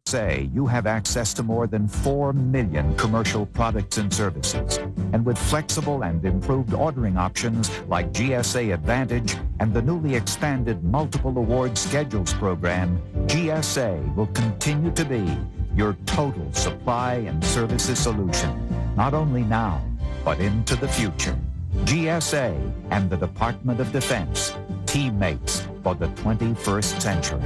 Say you have access to more than 4 million commercial products and services. And with flexible and improved ordering options like GSA Advantage and the newly expanded Multiple Award Schedules program, GSA will continue to be your total supply and services solution, not only now, but into the future. GSA and the Department of Defense, teammates for the 21st century.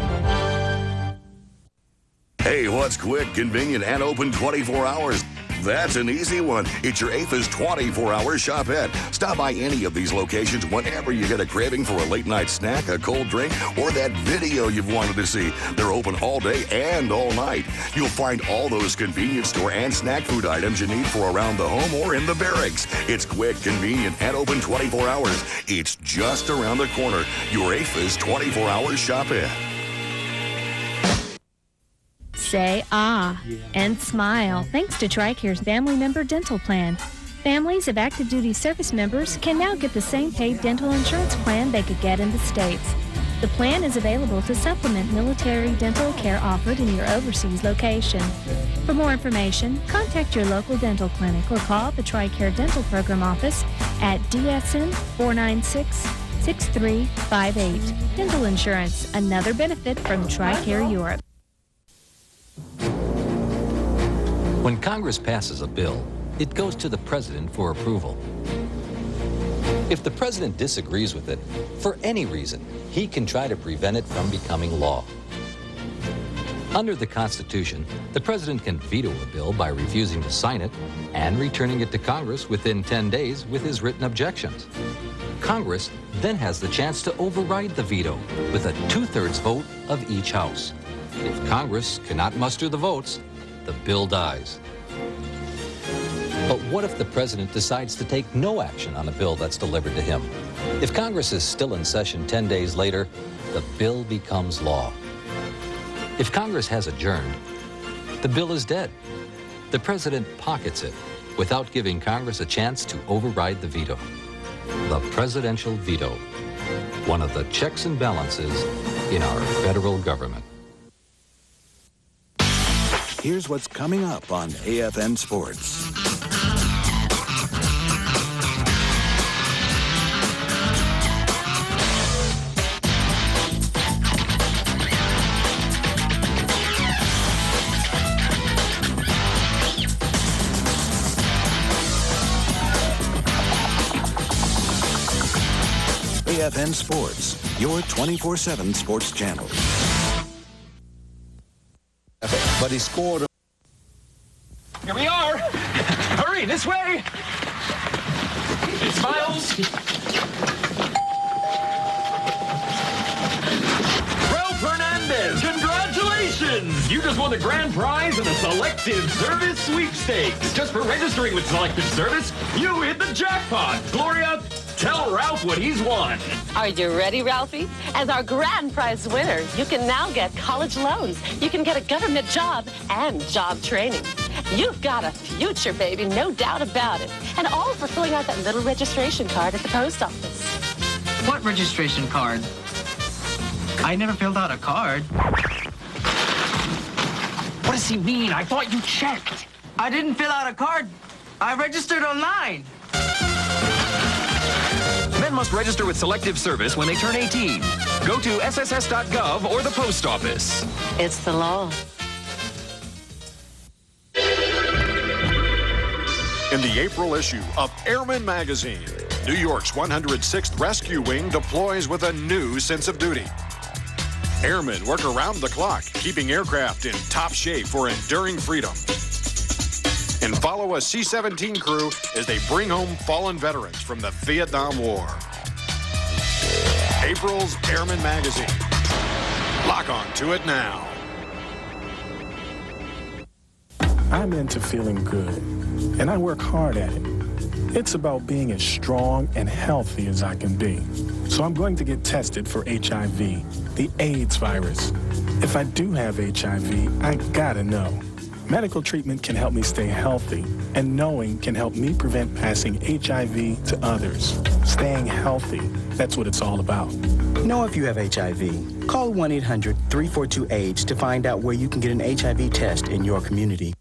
Hey, what's quick, convenient, and open 24 hours? That's an easy one. It's your AFN's 24-hour shopette. Stop by any of these locations whenever you get a craving for a late-night snack, a cold drink, or that video you've wanted to see. They're open all day and all night. You'll find all those convenience store and snack food items you need for around the home or in the barracks. It's quick, convenient, and open 24 hours. It's just around the corner. Your AFN's 24-hour shopette. Say ah and smile thanks to TRICARE's Family Member Dental Plan. Families of active duty service members can now get the same paid dental insurance plan they could get in the States. The plan is available to supplement military dental care offered in your overseas location. For more information, contact your local dental clinic or call the TRICARE Dental Program office at DSN 496-6358. Dental insurance, another benefit from TRICARE Europe. When Congress passes a bill, it goes to the President for approval. If the President disagrees with it, for any reason, he can try to prevent it from becoming law. Under the Constitution, the President can veto a bill by refusing to sign it and returning it to Congress within 10 days with his written objections. Congress then has the chance to override the veto with a 2/3 vote of each House. If Congress cannot muster the votes, the bill dies. But what if the President decides to take no action on a bill that's delivered to him? If Congress is still in session 10 days later, the bill becomes law. If Congress has adjourned, the bill is dead. The President pockets it without giving Congress a chance to override the veto. The presidential veto, one of the checks and balances in our federal government. Here's what's coming up on AFN Sports. AFN Sports, your 24/7 sports channel. But he scored. Here we are. Hurry, this way. Smiles. Ralph Hernandez, congratulations! You just won the grand prize in the Selective Service Sweepstakes. Just for registering with Selective Service, you hit the jackpot. Gloria, tell Ralph what he's won. Are you ready, Ralphie? As our grand prize winner, you can now get college loans. You can get a government job and job training. You've got a future, baby, no doubt about it. And all for filling out that little registration card at the post office. What registration card? I never filled out a card. What does he mean? I thought you checked. I didn't fill out a card. I registered online. Men must register with Selective Service when they turn 18. Go to sss.gov or the post office. It's the law. In the April issue of Airman Magazine, New York's 106th Rescue Wing deploys with a new sense of duty. Airmen work around the clock, keeping aircraft in top shape for enduring freedom. And follow a C-17 crew as they bring home fallen veterans from the Vietnam War. April's Airman Magazine. Lock on to it now. I'm into feeling good, and I work hard at it. It's about being as strong and healthy as I can be. So I'm going to get tested for HIV, the AIDS virus. If I do have HIV, I gotta know. Medical treatment can help me stay healthy, and knowing can help me prevent passing HIV to others. Staying healthy, that's what it's all about. Know if you have HIV. Call 1-800-342-AIDS to find out where you can get an HIV test in your community.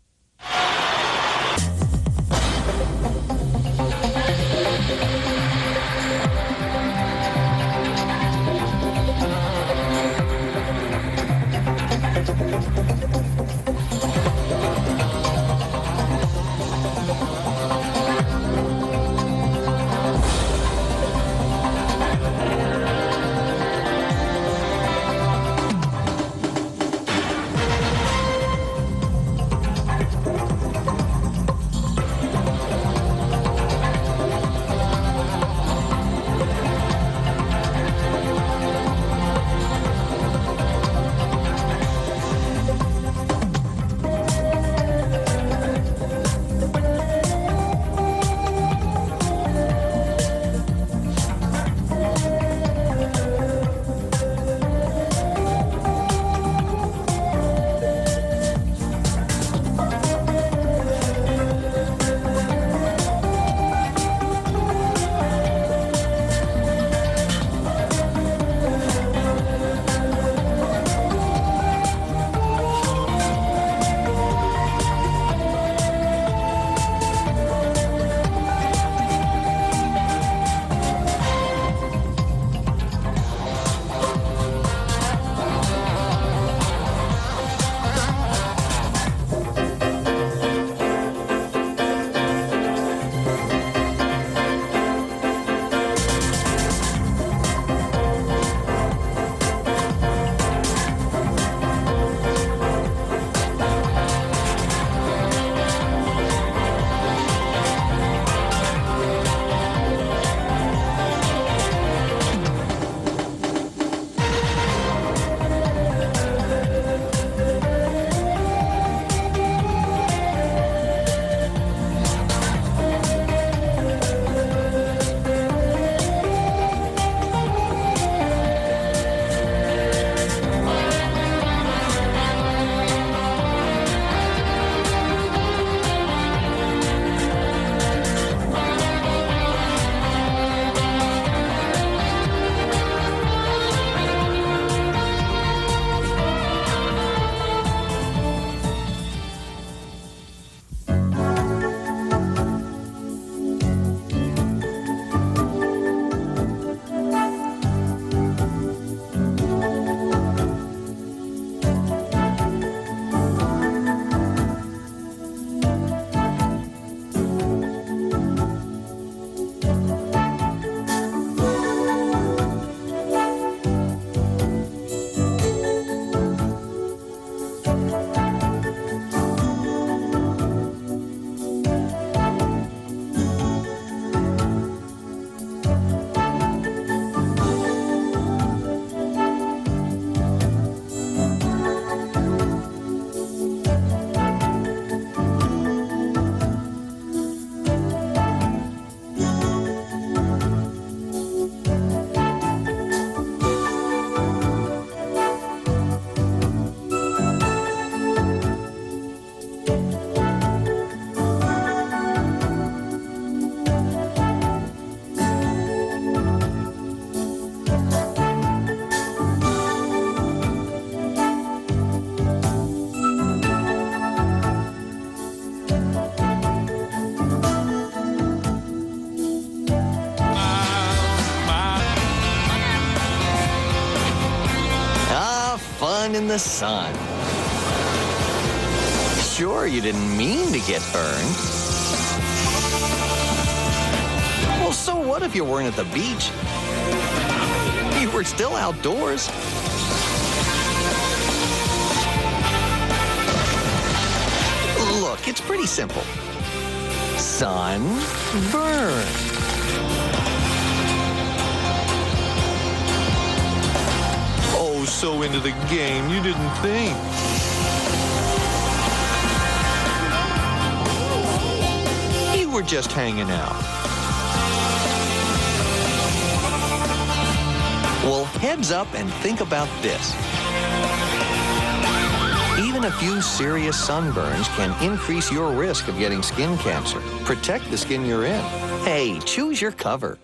In the sun. Sure, you didn't mean to get burned. Well, so what if you weren't at the beach? You were still outdoors. Look, it's pretty simple. Sun, burn. So into the game, you didn't think. You were just hanging out. Well, heads up and think about this. Even a few serious sunburns can increase your risk of getting skin cancer. Protect the skin you're in. Hey, choose your cover.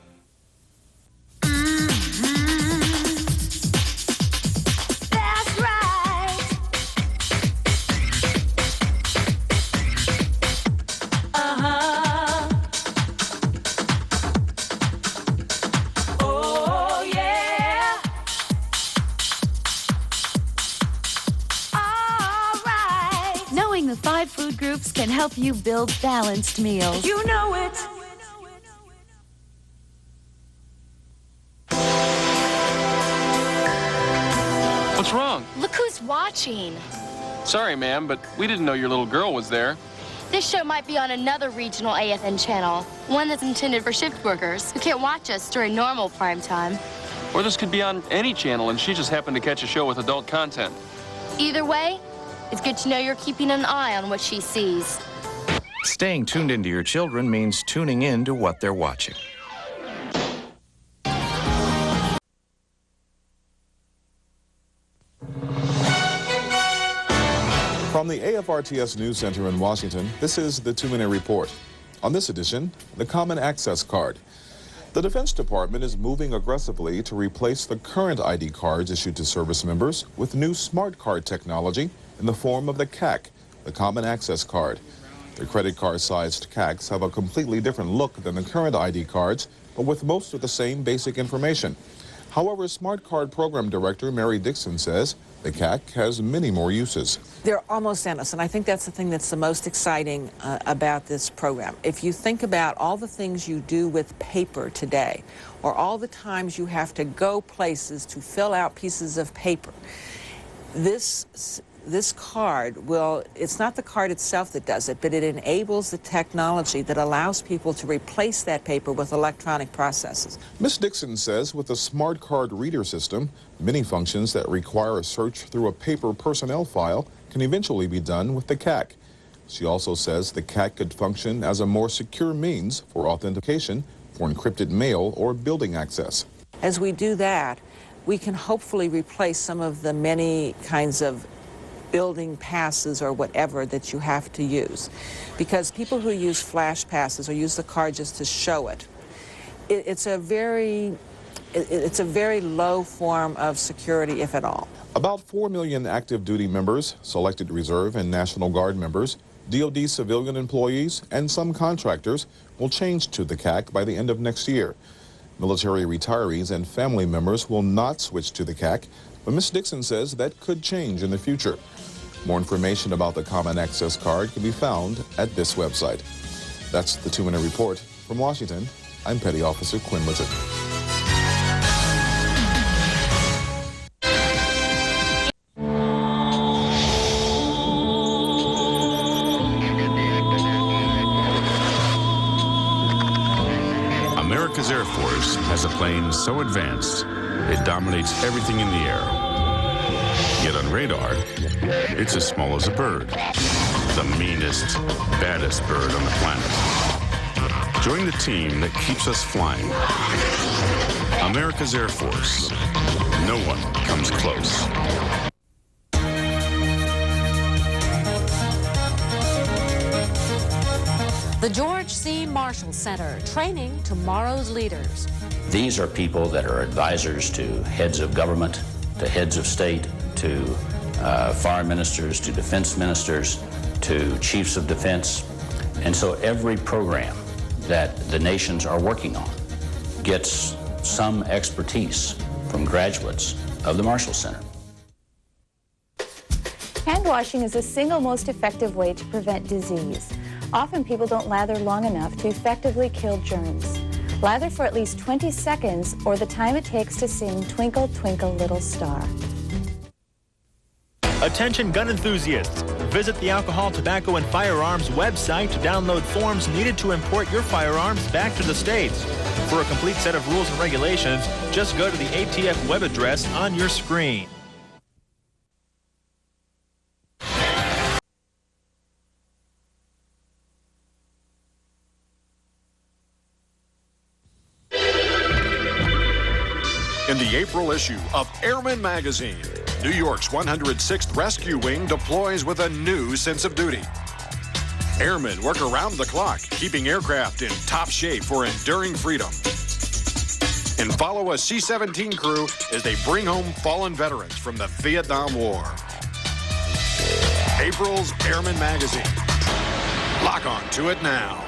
Knowing the 5 food groups can help you build balanced meals. You know it. What's wrong? Look who's watching. Sorry, ma'am, but we didn't know your little girl was there. This show might be on another regional AFN channel, one that's intended for shift workers who can't watch us during normal prime time. Or this could be on any channel, and she just happened to catch a show with adult content. Either way, it's good to know you're keeping an eye on what she sees. Staying tuned into your children means tuning in to what they're watching. From the AFRTS News Center in Washington, this is the 2-Minute Report. On this edition, the Common Access Card. The Defense Department is moving aggressively to replace the current ID cards issued to service members with new smart card technology in the form of the CAC, the Common Access Card. The credit card-sized CACs have a completely different look than the current ID cards, but with most of the same basic information. However, Smart Card Program Director Mary Dixon says the CAC has many more uses. They're almost endless, and I think that's the thing that's the most exciting about this program. If you think about all the things you do with paper today, or all the times you have to go places to fill out pieces of paper, this card will, it's not the card itself that does it, but it enables the technology that allows people to replace that paper with electronic processes. Ms. Dixon says with the Smart Card Reader system, many functions that require a search through a paper personnel file can eventually be done with the CAC. She also says the CAC could function as a more secure means for authentication for encrypted mail or building access. As we do that, we can hopefully replace some of the many kinds of building passes or whatever that you have to use. Because people who use flash passes or use the card just to show it, it's a very low form of security, if at all. About 4 million active duty members, selected reserve and National Guard members, DoD civilian employees, and some contractors will change to the CAC by the end of next year. Military retirees and family members will not switch to the CAC, but Ms. Dixon says that could change in the future. More information about the Common Access Card can be found at this website. That's the 2-Minute Report. From Washington, I'm Petty Officer Quinn Littett. America's Air Force has a plane so advanced, it dominates everything in the air. Yet on radar, it's as small as a bird. The meanest, baddest bird on the planet. Join the team that keeps us flying. America's Air Force. No one comes close. The George C. Marshall Center, training tomorrow's leaders. These are people that are advisors to heads of government, to heads of state, to foreign ministers, to defense ministers, to chiefs of defense. And so every program that the nations are working on gets some expertise from graduates of the Marshall Center. Hand washing is the single most effective way to prevent disease. Often people don't lather long enough to effectively kill germs. Lather for at least 20 seconds or the time it takes to sing Twinkle, Twinkle, Little Star. Attention gun enthusiasts. Visit the Alcohol, Tobacco, and Firearms website to download forms needed to import your firearms back to the States. For a complete set of rules and regulations, just go to the ATF web address on your screen. In the April issue of Airman Magazine, New York's 106th Rescue Wing deploys with a new sense of duty. Airmen work around the clock, keeping aircraft in top shape for enduring freedom. And follow a C-17 crew as they bring home fallen veterans from the Vietnam War. April's Airman Magazine. Lock on to it now.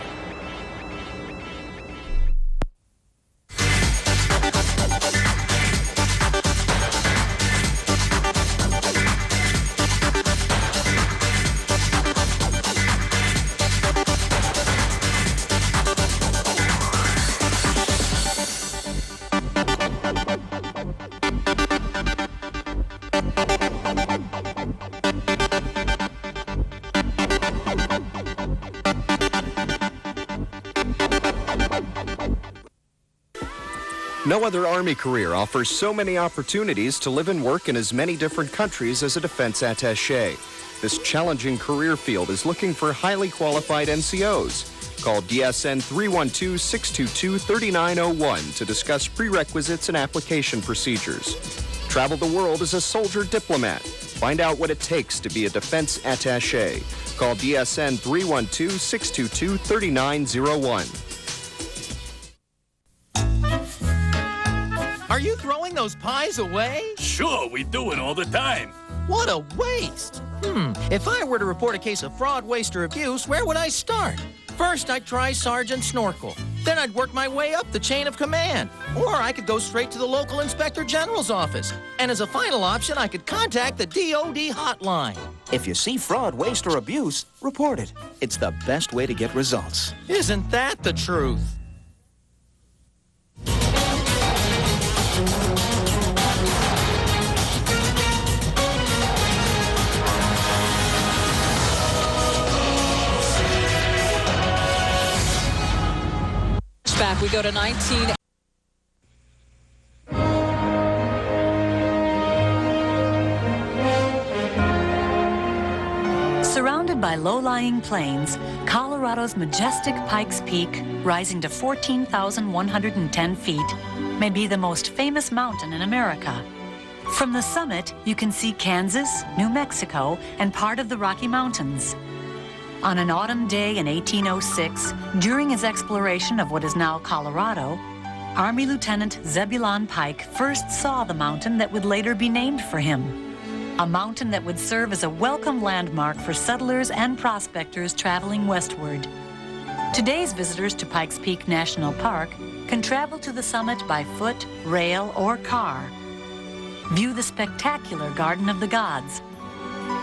No other Army career offers so many opportunities to live and work in as many different countries as a defense attaché. This challenging career field is looking for highly qualified NCOs. Call DSN 312-622-3901 to discuss prerequisites and application procedures. Travel the world as a soldier diplomat. Find out what it takes to be a defense attaché. Call DSN 312-622-3901. Are you throwing those pies away? Sure, we do it all the time. What a waste! If I were to report a case of fraud, waste, or abuse, where would I start? First, I'd try Sergeant Snorkel. Then I'd work my way up the chain of command. Or I could go straight to the local Inspector General's office. And as a final option, I could contact the DOD hotline. If you see fraud, waste, or abuse, report it. It's the best way to get results. Isn't that the truth? Back, we go to 19. Surrounded by low-lying plains, Colorado's majestic Pikes Peak, rising to 14,110 feet, may be the most famous mountain in America. From the summit, you can see Kansas, New Mexico, and part of the Rocky Mountains. On an autumn day in 1806, during his exploration of what is now Colorado, Army Lieutenant Zebulon Pike first saw the mountain that would later be named for him. A mountain that would serve as a welcome landmark for settlers and prospectors traveling westward. Today's visitors to Pikes Peak National Park can travel to the summit by foot, rail, or car. View the spectacular Garden of the Gods,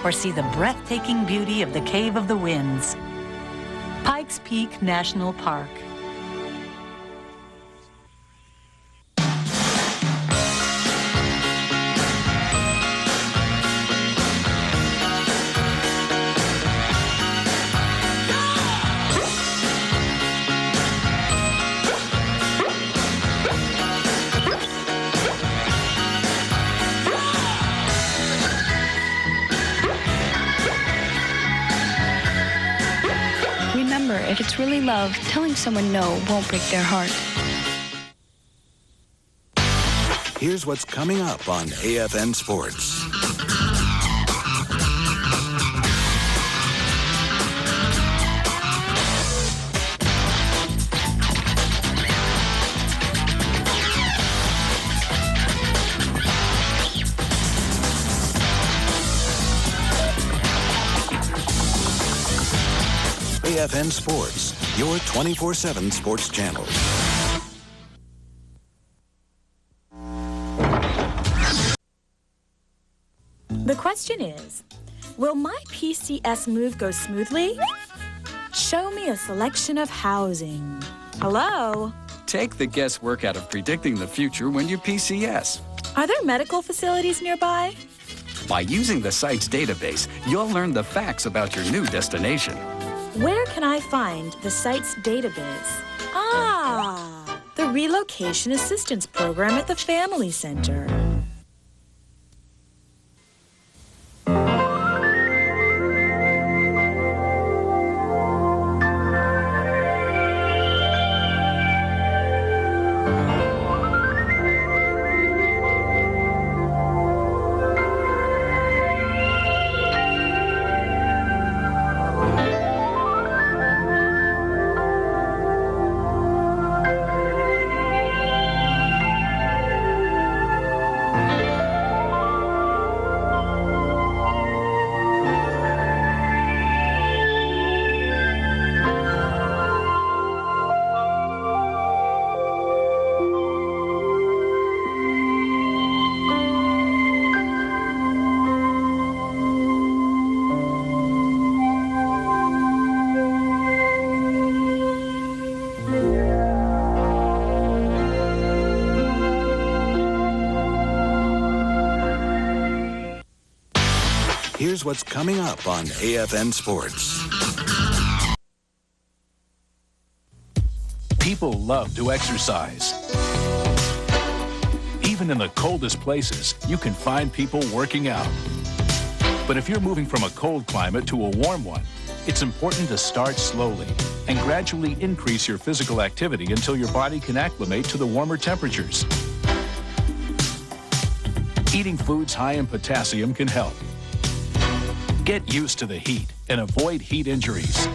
or see the breathtaking beauty of the Cave of the Winds. Pikes Peak National Park. If it's really love, telling someone no won't break their heart. Here's what's coming up on AFN Sports. AFN Sports, your 24/7 sports channel. The question is, will my PCS move go smoothly? Show me a selection of housing. Hello? Take the guesswork out of predicting the future when you PCS. Are there medical facilities nearby? By using the site's database, you'll learn the facts about your new destination. Where can I find the site's database? Ah, the Relocation Assistance Program at the Family Center. Here's what's coming up on AFN Sports. People love to exercise. Even in the coldest places, you can find people working out. But if you're moving from a cold climate to a warm one, it's important to start slowly and gradually increase your physical activity until your body can acclimate to the warmer temperatures. Eating foods high in potassium can help. Get used to the heat and avoid heat injuries.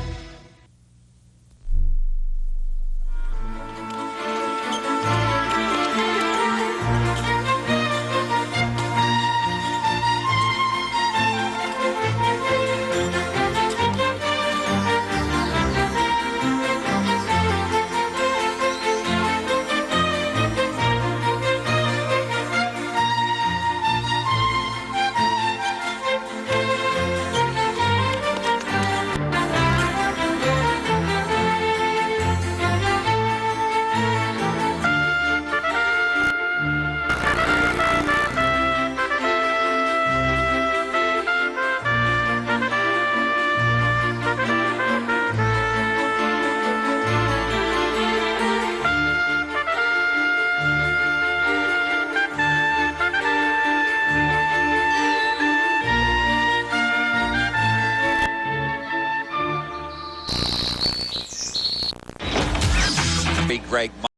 Greg.